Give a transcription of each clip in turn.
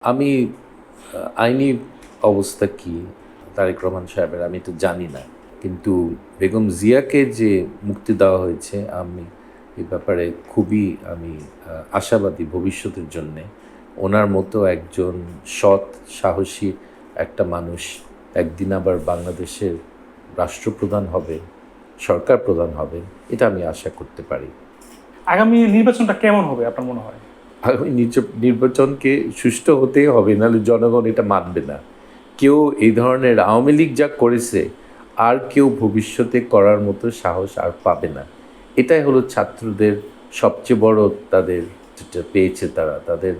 আমি আইনি অবস্থা কি তারেক রহমান সাহেবের আমি তো জানি না। কিন্তু বেগম জিয়াকে যে মুক্তি দেওয়া হয়েছে আমি এ ব্যাপারে খুবই আমি আশাবাদী ভবিষ্যতের জন্যে। ওনার মতো একজন সৎ, সাহসী একটা মানুষ একদিন আবার বাংলাদেশের রাষ্ট্রপ্রধান হবেন, সরকার প্রধান হবেন, এটা আমি আশা করতে পারি। আগামী নির্বাচনটা কেমন হবে আপনার মনে হয়? আগামী নির্বাচনকে সুষ্ঠু হতেই হবে, নাহলে জনগণ এটা মানবে না। কেউ এই ধরনের আওয়ামী লীগ যা করেছে আর কেউ ভবিষ্যতে করার মতো সাহস আর পাবে না। এটাই হলো ছাত্রদের সবচেয়ে বড় তাদের যেটা পেয়েছে তারা, তাদের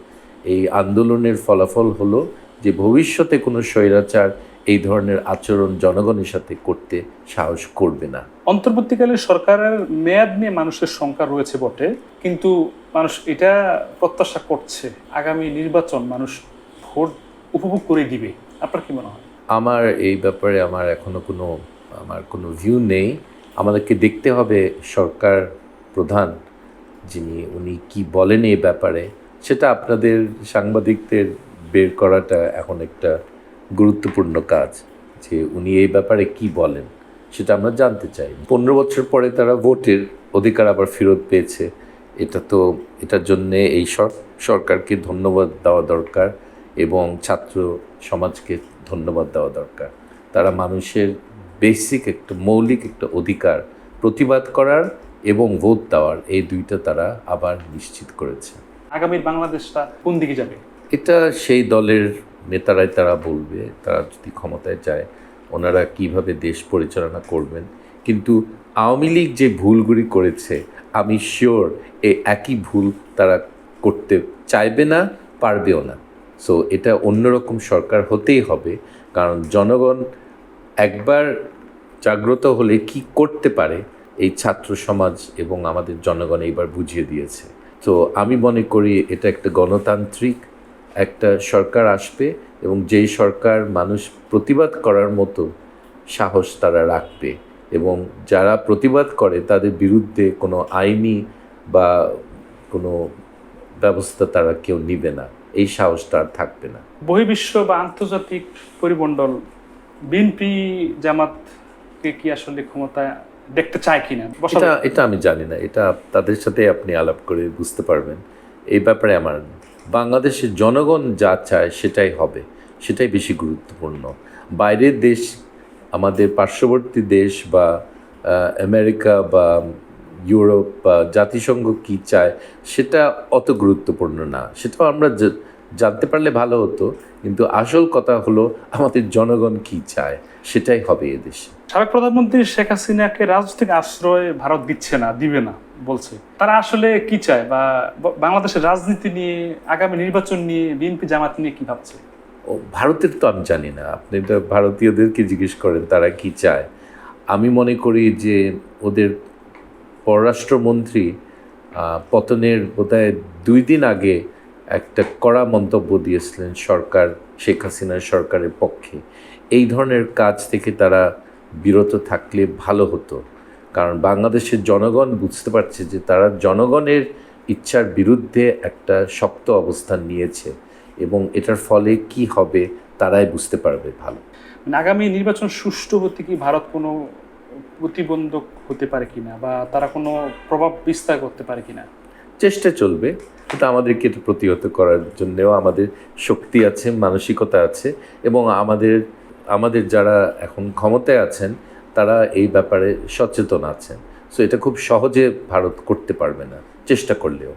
এই আন্দোলনের ফলাফল হলো যে ভবিষ্যতে কোনো স্বৈরাচার এই ধরনের আচরণ জনগণের সাথে করতে সাহস করবে না। অন্তর্বর্তীকালীন সরকারের মেয়াদ নিয়ে মানুষের শঙ্কা রয়েছে বটে, কিন্তু মানুষ এটা প্রত্যাশা করছে আগামী নির্বাচন মানুষ ভোট উপভোগ করে দিবে। আপনার কি মনে হয়? আমার এই ব্যাপারে আমার কোনো ভিউ নেই। আমাদেরকে দেখতে হবে সরকার প্রধান উনি কি বলেন এই ব্যাপারে, সেটা আপনাদের সাংবাদিকদের বের করাটা এখন একটা গুরুত্বপূর্ণ কাজ, যে উনি এই ব্যাপারে কি বলেন সেটা আমরা জানতে চাই। 15 বছর পরে তারা ভোটের অধিকার আবার ফেরত পেয়েছে। এটার জন্যে এই সরকারকে ধন্যবাদ দেওয়া দরকার এবং ছাত্র সমাজকে ধন্যবাদ দেওয়া দরকার। তারা মানুষের বেসিক একটা মৌলিক একটা অধিকার প্রতিবাদ করার এবং ভোট দেওয়ার, এই দুইটা তারা আবার নিশ্চিত করেছে। আগামীর বাংলাদেশটা কোন দিকে যাবে? এটা সেই দলের নেতারাই তারা বলবে, তারা যদি ক্ষমতায় যায় ওনারা কিভাবে দেশ পরিচালনা করবেন। কিন্তু আওয়ামী লীগ যে ভুলগুলি করেছে আমি শিওর এই একই ভুল তারা করতে চাইবে না, পারবেও না। সো এটা অন্যরকম সরকার হতেই হবে, কারণ জনগণ একবার জাগ্রত হলে কি করতে পারে এই ছাত্র সমাজ এবং আমাদের জনগণ এইবার বুঝিয়ে দিয়েছে। তো আমি মনে করি এটা একটা গণতান্ত্রিক একটা সরকার আসবে এবং যেই সরকার মানুষ প্রতিবাদ করার মতো সাহস তারা রাখবে এবং যারা প্রতিবাদ করে তাদের বিরুদ্ধে কোনো আইনি বা কোনো ব্যবস্থা তারা কেউ নিবে না, এই সাহসটা আর থাকবে না। বহির্বিশ্ব বা আন্তর্জাতিক পরিমণ্ডল বিএনপি জামাতকে কি আসলে ক্ষমতায় দেখতে চায় কিনা? এটা আমি জানি না, এটা তাদের সাথে আপনি আলাপ করে বুঝতে পারবেন। এই ব্যাপারে আমার বাংলাদেশের জনগণ যা চায় সেটাই হবে, সেটাই বেশি গুরুত্বপূর্ণ। বাইরের দেশ, আমাদের পার্শ্ববর্তী দেশ বা আমেরিকা বা ইউরোপ বা জাতিসংঘ কী চায় সেটা অত গুরুত্বপূর্ণ না, সেটাও আমরা জানতে পারলে ভালো হতো। কিন্তু আসল কথা হলো আমাদের জনগণ কী চায় সেটাই হবে এদেশে। সাবেক প্রধানমন্ত্রী শেখ হাসিনাকে রাজনৈতিক আশ্রয় ভারত দিচ্ছে না, দিবে না বলছে। তারা আসলে কি চায়, বা বাংলাদেশের রাজনীতি নিয়ে, আগামী নির্বাচন নিয়ে, বিএনপি জামাত নিয়ে কি ভাবছে? ভারতের তো আমি জানি না, আপনি তো ভারতীয়দেরকে জিজ্ঞেস করেন তারা কি চায়। আমি মনে করি যে ওদের পররাষ্ট্রমন্ত্রী পতনের বোধহয় 2 দিন আগে একটা কড়া মন্তব্য দিয়েছিলেন সরকার, শেখ হাসিনার সরকারের পক্ষে। এই ধরনের কাজ থেকে তারা বিরত থাকলে ভালো হতো, কারণ বাংলাদেশের জনগণ বুঝতে পারছে যে তারা জনগণের ইচ্ছার বিরুদ্ধে একটা শক্ত অবস্থান নিয়েছে এবং এটার ফলে কি হবে তারাই বুঝতে পারবে ভালো। আগামী নির্বাচন সুষ্ঠু হতে কি ভারত কোনো প্রতিবন্ধক হতে পারে কিনা, বা তারা কোনো প্রভাব বিস্তার করতে পারে কিনা? চেষ্টা চলবে, কিন্তু আমাদেরকে এটা প্রতিহত করার জন্যেও আমাদের শক্তি আছে, মানসিকতা আছে এবং আমাদের যারা এখন ক্ষমতায় আছেন তারা এই ব্যাপারে সচেতন আছেন। সো এটা খুব সহজে ভারত করতে পারবে না চেষ্টা করলেও।